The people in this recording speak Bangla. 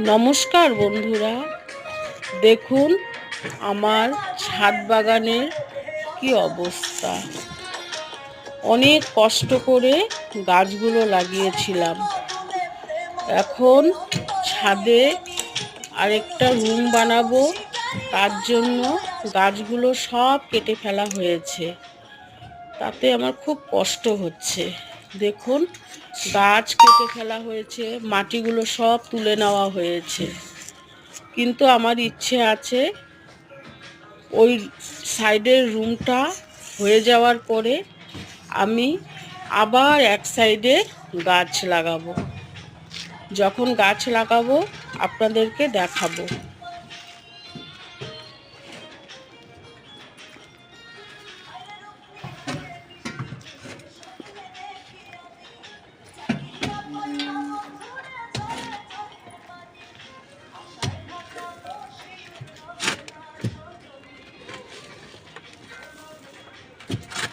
নমস্কার বন্ধুরা, দেখুন আমার ছাদ বাগানের কি অবস্থা। অনেক কষ্ট করে গাছগুলো লাগিয়েছিলাম। এখন ছাদে আরেকটা রুম বানাবো, তার জন্য গাছগুলো সব কেটে ফেলা হয়েছে। তাতে আমার খুব কষ্ট হচ্ছে। দেখুন, গাছ কেটে ফেলা হয়েছে, মাটিগুলো সব তুলে নেওয়া হয়েছে। কিন্তু আমার ইচ্ছে আছে ওই সাইডের রুমটা হয়ে যাওয়ার পরে আমি আবার এক সাইডে গাছ লাগাবো। যখন গাছ লাগাবো আপনাদেরকে দেখাবো।